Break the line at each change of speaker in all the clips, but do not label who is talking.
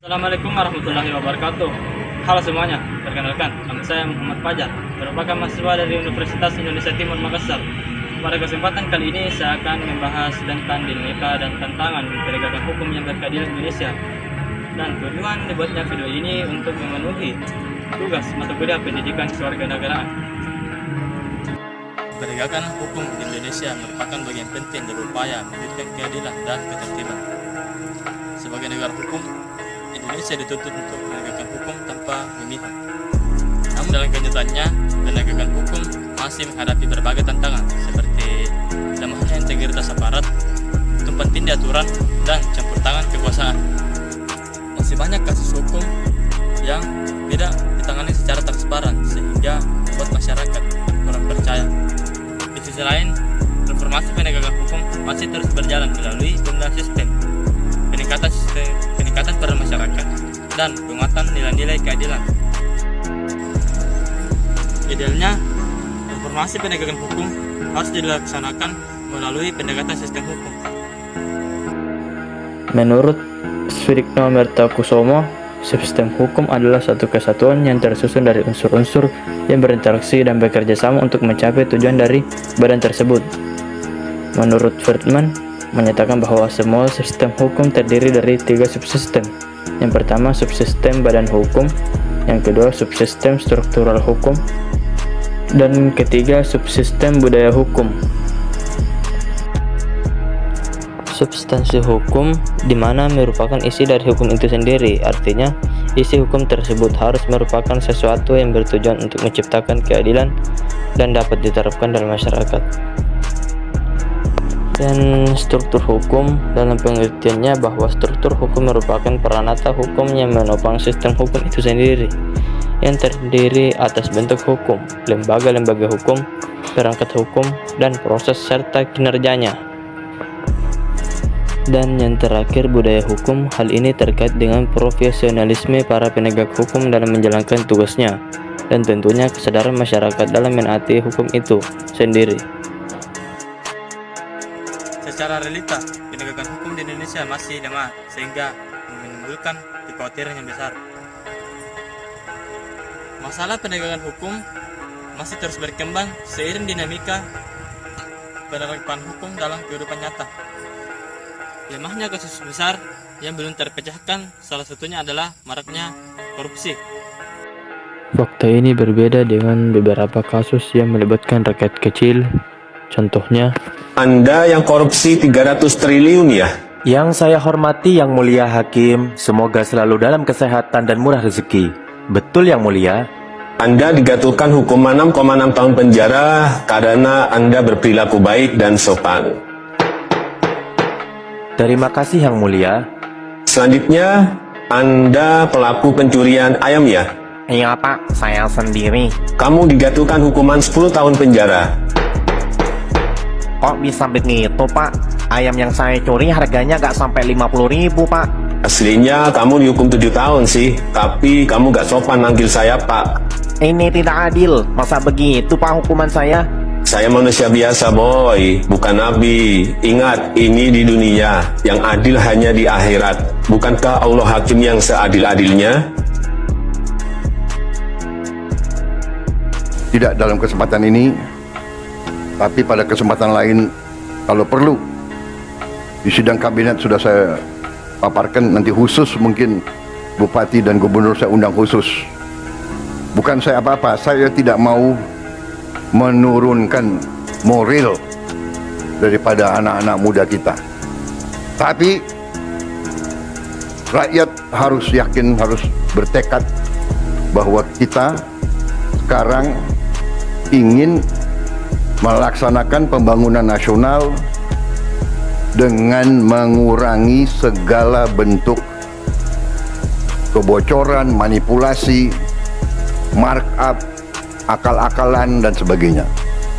Assalamualaikum warahmatullahi wabarakatuh. Halo semuanya, perkenalkan, nama saya Muhammad Fajar, merupakan mahasiswa dari Universitas Indonesia Timur Makassar. Pada kesempatan kali ini saya akan membahas tentang dinamika dan tantangan penegakan hukum yang berkeadilan di Indonesia. Dan tujuan dibuatnya video ini untuk memenuhi tugas mata kuliah pendidikan kewarganegaraan. Penegakan hukum di Indonesia merupakan bagian penting dari upaya mewujudkan keadilan dan ketertiban. Sebagai negara hukum, Indonesia dituntut untuk menegakkan hukum tanpa memihak. Namun dalam kenyataannya, penegakan hukum masih menghadapi berbagai tantangan seperti lemahnya integritas aparat, tumpang tindih aturan, dan campur tangan kekuasaan. Masih banyak kasus hukum yang tidak ditangani secara transparan sehingga membuat masyarakat kurang percaya. Di sisi lain, reformasi penegakan hukum masih terus berjalan melalui pembenahan sistem, peningkatan peran masyarakat, dan penguatan nilai-nilai keadilan. Idealnya, reformasi penegakan hukum harus dilaksanakan melalui pendekatan sistem hukum.
Menurut Sudikno Mertakusomo, sistem hukum adalah satu kesatuan yang tersusun dari unsur-unsur yang berinteraksi dan bekerja sama untuk mencapai tujuan dari badan tersebut. Menurut Friedman, menyatakan bahwa semua sistem hukum terdiri dari 3 subsistem. Yang pertama, subsistem badan hukum, yang kedua, subsistem struktural hukum, dan ketiga, subsistem budaya hukum. Substansi hukum di mana merupakan isi dari hukum itu sendiri, artinya isi hukum tersebut harus merupakan sesuatu yang bertujuan untuk menciptakan keadilan dan dapat diterapkan dalam masyarakat. Dan struktur hukum dalam pengertiannya bahwa struktur hukum merupakan peranata hukum yang menopang sistem hukum itu sendiri, yang terdiri atas bentuk hukum, lembaga-lembaga hukum, perangkat hukum, dan proses serta kinerjanya. Dan yang terakhir, budaya hukum. Hal ini terkait dengan profesionalisme para penegak hukum dalam menjalankan tugasnya, dan tentunya kesadaran masyarakat dalam menaati hukum itu sendiri.
Secara realita, penegakan hukum di Indonesia masih lemah sehingga menimbulkan kekhawatiran yang besar. Masalah penegakan hukum masih terus berkembang seiring dinamika penerapan hukum dalam kehidupan nyata. Lemahnya kasus besar yang belum terpecahkan salah satunya adalah maraknya korupsi.
Fakta ini berbeda dengan beberapa kasus yang melibatkan rakyat kecil. Contohnya,
Anda yang korupsi 300 triliun ya?
Yang saya hormati Yang Mulia Hakim, semoga selalu dalam kesehatan dan murah rezeki. Betul Yang Mulia.
Anda dijatuhkan hukuman 6,6 tahun penjara karena Anda berperilaku baik dan sopan.
Terima kasih Yang Mulia.
Selanjutnya, Anda pelaku pencurian ayam ya?
Iya Pak, saya sendiri.
Kamu dijatuhkan hukuman 10 tahun penjara.
Kok bisa begitu Pak? Ayam yang saya curi harganya gak sampai 50.000 Pak.
Aslinya kamu dihukum 7 tahun sih, tapi kamu gak sopan manggil saya Pak.
Ini tidak adil, masa begitu Pak hukuman saya?
Saya manusia biasa boy, bukan nabi. Ingat, ini di dunia, yang adil hanya di akhirat. Bukankah Allah hakim yang seadil-adilnya?
Tidak dalam kesempatan ini, tapi pada kesempatan lain kalau perlu. Di sidang kabinet sudah saya paparkan, nanti khusus mungkin Bupati dan Gubernur saya undang khusus. Bukan saya apa-apa, saya tidak mau menurunkan moral daripada anak-anak muda kita. Tapi rakyat harus yakin, harus bertekad bahwa kita sekarang ingin melaksanakan pembangunan nasional dengan mengurangi segala bentuk kebocoran, manipulasi, markup, akal-akalan dan sebagainya.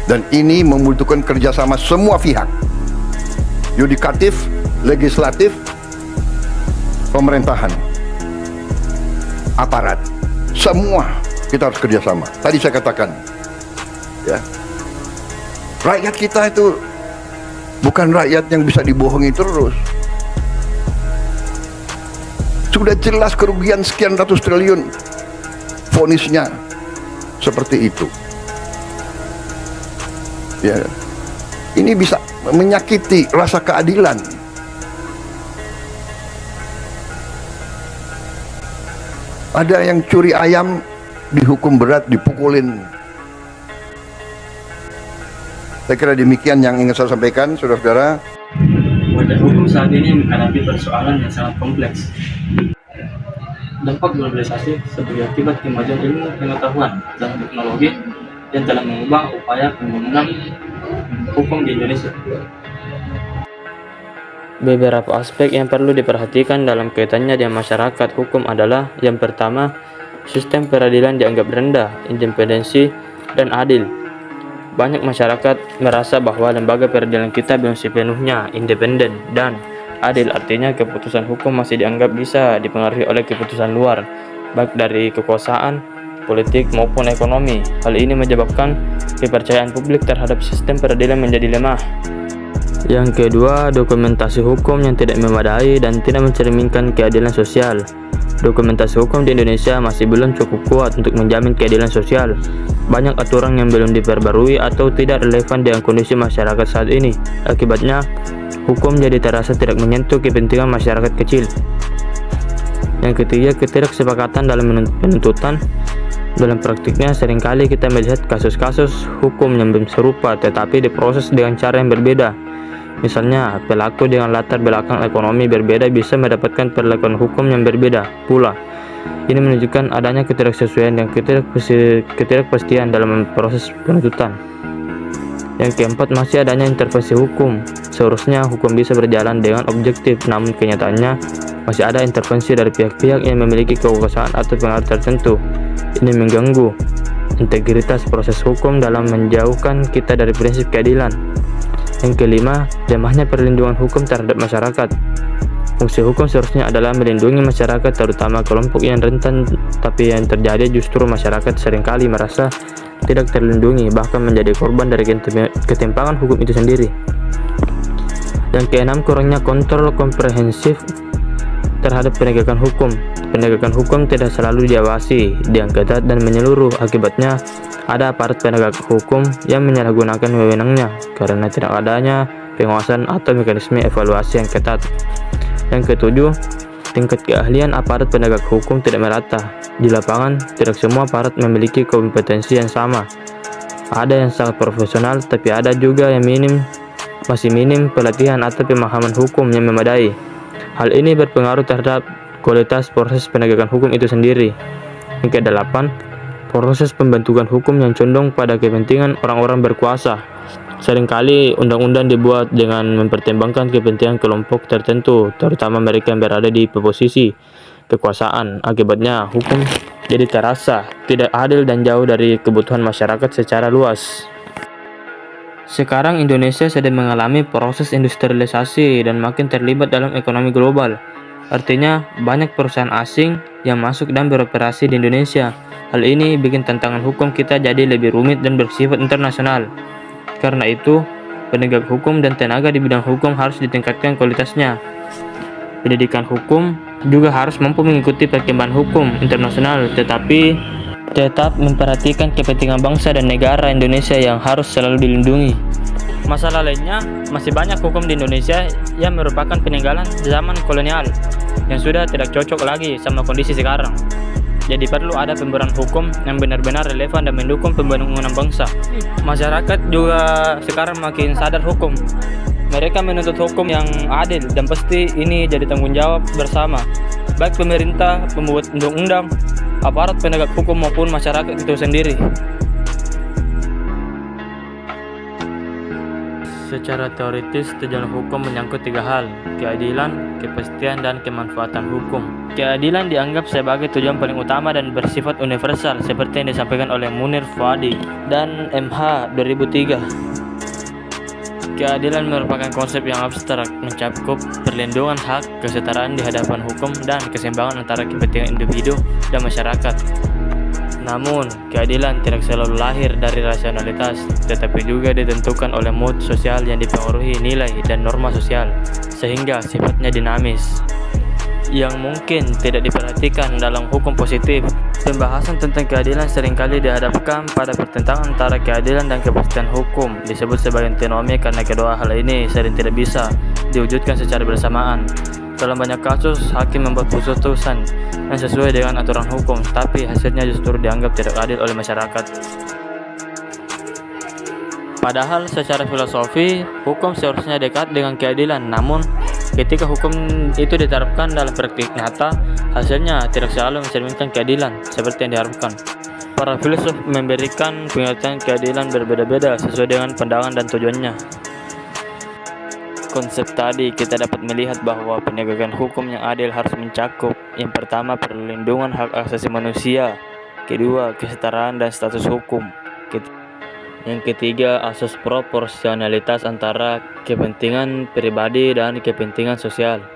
Dan ini membutuhkan kerjasama semua pihak, yudikatif, legislatif, pemerintahan, aparat, semua kita harus kerjasama. Tadi saya katakan, ya, rakyat kita itu bukan rakyat yang bisa dibohongi terus. Sudah jelas kerugian sekian ratus triliun. Vonisnya seperti itu. Ya. Ini bisa menyakiti rasa keadilan. Ada yang curi ayam dihukum berat, dipukulin. Saya kira demikian yang ingin saya sampaikan, saudara-saudara.
Wadah hukum saat ini menghadapi persoalan yang sangat kompleks. Dampak globalisasi sebagai akibat kemajuan ilmu pengetahuan dan teknologi yang telah mengubah upaya pembangunan hukum di Indonesia. Beberapa aspek yang perlu diperhatikan dalam kaitannya dengan masyarakat hukum adalah: yang pertama, sistem peradilan dianggap rendah, independensi, dan adil. Banyak masyarakat merasa bahwa lembaga peradilan kita belum sepenuhnya independen dan adil, artinya keputusan hukum masih dianggap bisa dipengaruhi oleh keputusan luar, baik dari kekuasaan, politik maupun ekonomi. Hal ini menyebabkan kepercayaan publik terhadap sistem peradilan menjadi lemah. Yang kedua, dokumentasi hukum yang tidak memadai dan tidak mencerminkan keadilan sosial. Dokumentasi hukum di Indonesia masih belum cukup kuat untuk menjamin keadilan sosial. Banyak aturan yang belum diperbarui atau tidak relevan dengan kondisi masyarakat saat ini. Akibatnya, hukum jadi terasa tidak menyentuh kepentingan masyarakat kecil. Yang ketiga, ketidaksepakatan dalam penuntutan. Dalam praktiknya, seringkali kita melihat kasus-kasus hukum yang serupa tetapi diproses dengan cara yang berbeda. Misalnya, pelaku dengan latar belakang ekonomi berbeda bisa mendapatkan perlakuan hukum yang berbeda pula. Ini menunjukkan adanya ketidaksesuaian dan ketidakpastian dalam proses penuntutan. Yang keempat, masih adanya intervensi hukum. Seharusnya hukum bisa berjalan dengan objektif, namun kenyataannya masih ada intervensi dari pihak-pihak yang memiliki kekuasaan atau pengaruh tertentu. Ini mengganggu integritas proses hukum dalam menjauhkan kita dari prinsip keadilan. Yang kelima, lemahnya perlindungan hukum terhadap masyarakat. Fungsi hukum seharusnya adalah melindungi masyarakat, terutama kelompok yang rentan, tapi yang terjadi justru masyarakat seringkali merasa tidak terlindungi, bahkan menjadi korban dari ketimpangan hukum itu sendiri. Yang keenam, kurangnya kontrol komprehensif terhadap penegakan hukum. Penegakan hukum tidak selalu diawasi dengan ketat dan menyeluruh. Akibatnya, ada aparat penegak hukum yang menyalahgunakan wewenangnya karena tidak adanya pengawasan atau mekanisme evaluasi yang ketat. Yang ketujuh, tingkat keahlian aparat penegak hukum tidak merata. Di lapangan, tidak semua aparat memiliki kompetensi yang sama. Ada yang sangat profesional, tapi ada juga yang masih minim pelatihan atau pemahaman hukum yang memadai. Hal ini berpengaruh terhadap kualitas proses penegakan hukum itu sendiri. Yang kedelapan, proses pembentukan hukum yang condong pada kepentingan orang-orang berkuasa. Seringkali undang-undang dibuat dengan mempertimbangkan kepentingan kelompok tertentu, terutama mereka yang berada di posisi kekuasaan. Akibatnya, hukum jadi terasa tidak adil dan jauh dari kebutuhan masyarakat secara luas. Sekarang Indonesia sedang mengalami proses industrialisasi dan makin terlibat dalam ekonomi global. Artinya, banyak perusahaan asing yang masuk dan beroperasi di Indonesia. Hal ini bikin tantangan hukum kita jadi lebih rumit dan bersifat internasional. Karena itu, penegak hukum dan tenaga di bidang hukum harus ditingkatkan kualitasnya. Pendidikan hukum juga harus mampu mengikuti perkembangan hukum internasional, tetapi tetap memperhatikan kepentingan bangsa dan negara Indonesia yang harus selalu dilindungi. Masalah lainnya, masih banyak hukum di Indonesia yang merupakan peninggalan zaman kolonial yang sudah tidak cocok lagi sama kondisi sekarang. Jadi perlu ada pembenahan hukum yang benar-benar relevan dan mendukung pembangunan bangsa. Masyarakat juga sekarang makin sadar hukum. Mereka menuntut hukum yang adil dan pasti ini jadi tanggung jawab bersama, baik pemerintah, pembuat undang-undang, aparat penegak hukum maupun masyarakat itu sendiri. Secara teoritis, tujuan hukum menyangkut tiga hal: keadilan, kepastian, dan kemanfaatan hukum. Keadilan dianggap sebagai tujuan paling utama dan bersifat universal, seperti yang disampaikan oleh Munir Fuadi dan MH 2003. Keadilan merupakan konsep yang abstrak, mencakup perlindungan hak, kesetaraan di hadapan hukum, dan keseimbangan antara kepentingan individu dan masyarakat. Namun, keadilan tidak selalu lahir dari rasionalitas, tetapi juga ditentukan oleh mood sosial yang dipengaruhi nilai dan norma sosial, sehingga sifatnya dinamis. yang mungkin tidak diperhatikan dalam hukum positif. Pembahasan tentang keadilan seringkali dihadapkan pada pertentangan antara keadilan dan kepastian hukum, disebut sebagai antinomi karena kedua hal ini sering tidak bisa diwujudkan secara bersamaan. Dalam banyak kasus, hakim membuat putusan yang sesuai dengan aturan hukum, tapi hasilnya justru dianggap tidak adil oleh masyarakat. Padahal secara filosofi, hukum seharusnya dekat dengan keadilan, namun ketika hukum itu diterapkan dalam praktik nyata, hasilnya tidak selalu mencerminkan keadilan seperti yang diharapkan. Para filsuf memberikan pengertian keadilan berbeda-beda sesuai dengan pandangan dan tujuannya. Konsep tadi kita dapat melihat bahwa penegakan hukum yang adil harus mencakup yang pertama perlindungan hak asasi manusia, kedua kesetaraan dan status hukum, yang ketiga asas proporsionalitas antara kepentingan pribadi dan kepentingan sosial.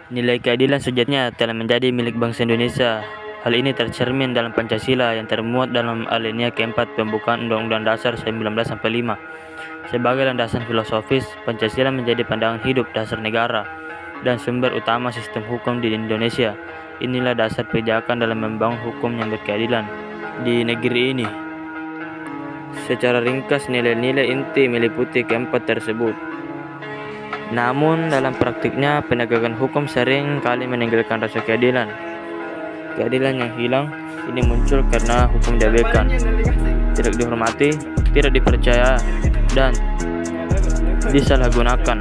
Nilai keadilan sejatinya telah menjadi milik bangsa Indonesia. Hal ini tercermin dalam Pancasila yang termuat dalam alinea keempat pembukaan Undang-Undang Dasar 1945. Sebagai landasan filosofis, Pancasila menjadi pandangan hidup dasar negara dan sumber utama sistem hukum di Indonesia. Inilah dasar pijakan dalam membangun hukum yang berkeadilan di negeri ini. Secara ringkas, nilai-nilai inti meliputi keempat tersebut. Namun dalam praktiknya, penegakan hukum sering kali meninggalkan rasa keadilan. Keadilan yang hilang ini muncul karena hukum diabaikan, tidak dihormati, tidak dipercaya, dan disalahgunakan.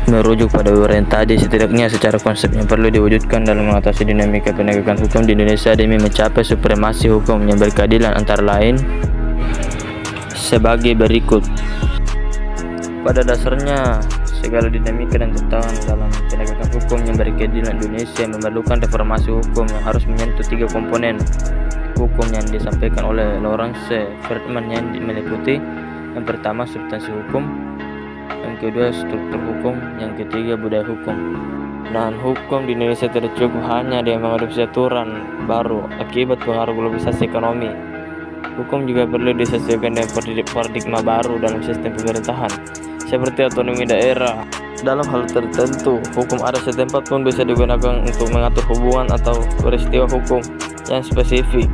Merujuk pada uraian tadi, setidaknya secara konsep yang perlu diwujudkan dalam mengatasi dinamika penegakan hukum di Indonesia demi mencapai supremasi hukum yang berkeadilan antara lain sebagai berikut. Pada dasarnya, segala dinamika dan tantangan dalam penegakan hukum yang berkeadilan Indonesia memerlukan reformasi hukum yang harus menyentuh tiga komponen hukum yang disampaikan oleh Lawrence Friedman, yang meliputi yang pertama substansi hukum, yang kedua struktur hukum, yang ketiga budaya hukum. Dan hukum di Indonesia tidak cukup hanya dengan mengadopsi aturan baru akibat pengaruh globalisasi ekonomi. Hukum juga perlu disesuaikan dengan paradigma baru dalam sistem pemerintahan, seperti otonomi daerah. Dalam hal tertentu, hukum adat setempat pun bisa digunakan untuk mengatur hubungan atau peristiwa hukum yang spesifik.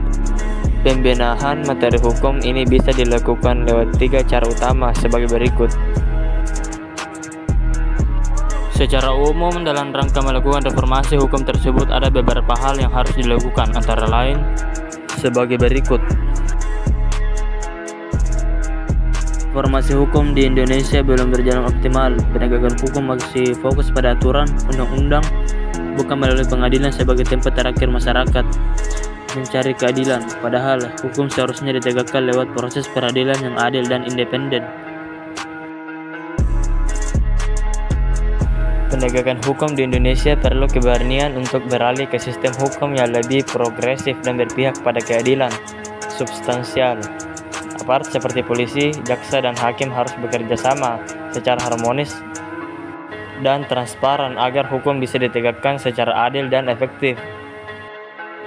Pembenahan materi hukum ini bisa dilakukan lewat tiga cara utama sebagai berikut. Secara umum, dalam rangka melakukan reformasi hukum tersebut ada beberapa hal yang harus dilakukan, antara lain sebagai berikut. Reformasi hukum di Indonesia belum berjalan optimal. Penegakan hukum masih fokus pada aturan, undang-undang, bukan melalui pengadilan sebagai tempat terakhir masyarakat mencari keadilan. Padahal hukum seharusnya ditegakkan lewat proses peradilan yang adil dan independen. Penegakan hukum di Indonesia perlu keberanian untuk beralih ke sistem hukum yang lebih progresif dan berpihak pada keadilan substansial. Aparat seperti polisi, jaksa, dan hakim harus bekerja sama secara harmonis dan transparan agar hukum bisa ditegakkan secara adil dan efektif.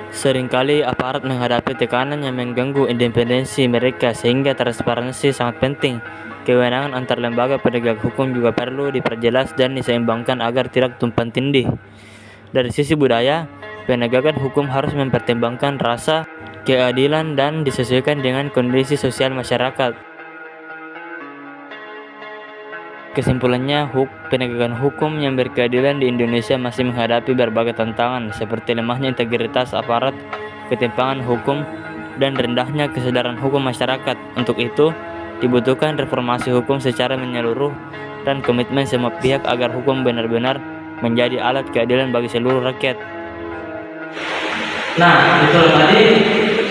Seringkali aparat menghadapi tekanan yang mengganggu independensi mereka, sehingga transparansi sangat penting. Kewenangan antar lembaga penegak hukum juga perlu diperjelas dan diseimbangkan agar tidak tumpang tindih. Dari sisi budaya, penegakan hukum harus mempertimbangkan rasa keadilan dan disesuaikan dengan kondisi sosial masyarakat. Kesimpulannya, penegakan hukum yang berkeadilan di Indonesia masih menghadapi berbagai tantangan seperti lemahnya integritas aparat, ketimpangan hukum, dan rendahnya kesadaran hukum masyarakat. Untuk itu, dibutuhkan reformasi hukum secara menyeluruh dan komitmen semua pihak agar hukum benar-benar menjadi alat keadilan bagi seluruh rakyat.
Nah, itu tadi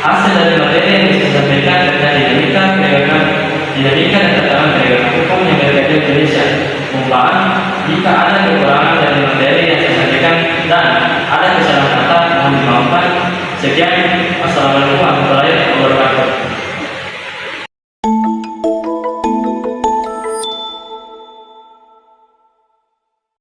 hasil dari materi yang disampaikan tentang dinamika dan tantangan penegakan hukum yang berada di Indonesia. Umpama, jika ada kekurangan dari materi yang disampaikan dan ada kesalahan kata, mohon dimaafkan. Sekian, assalamualaikum.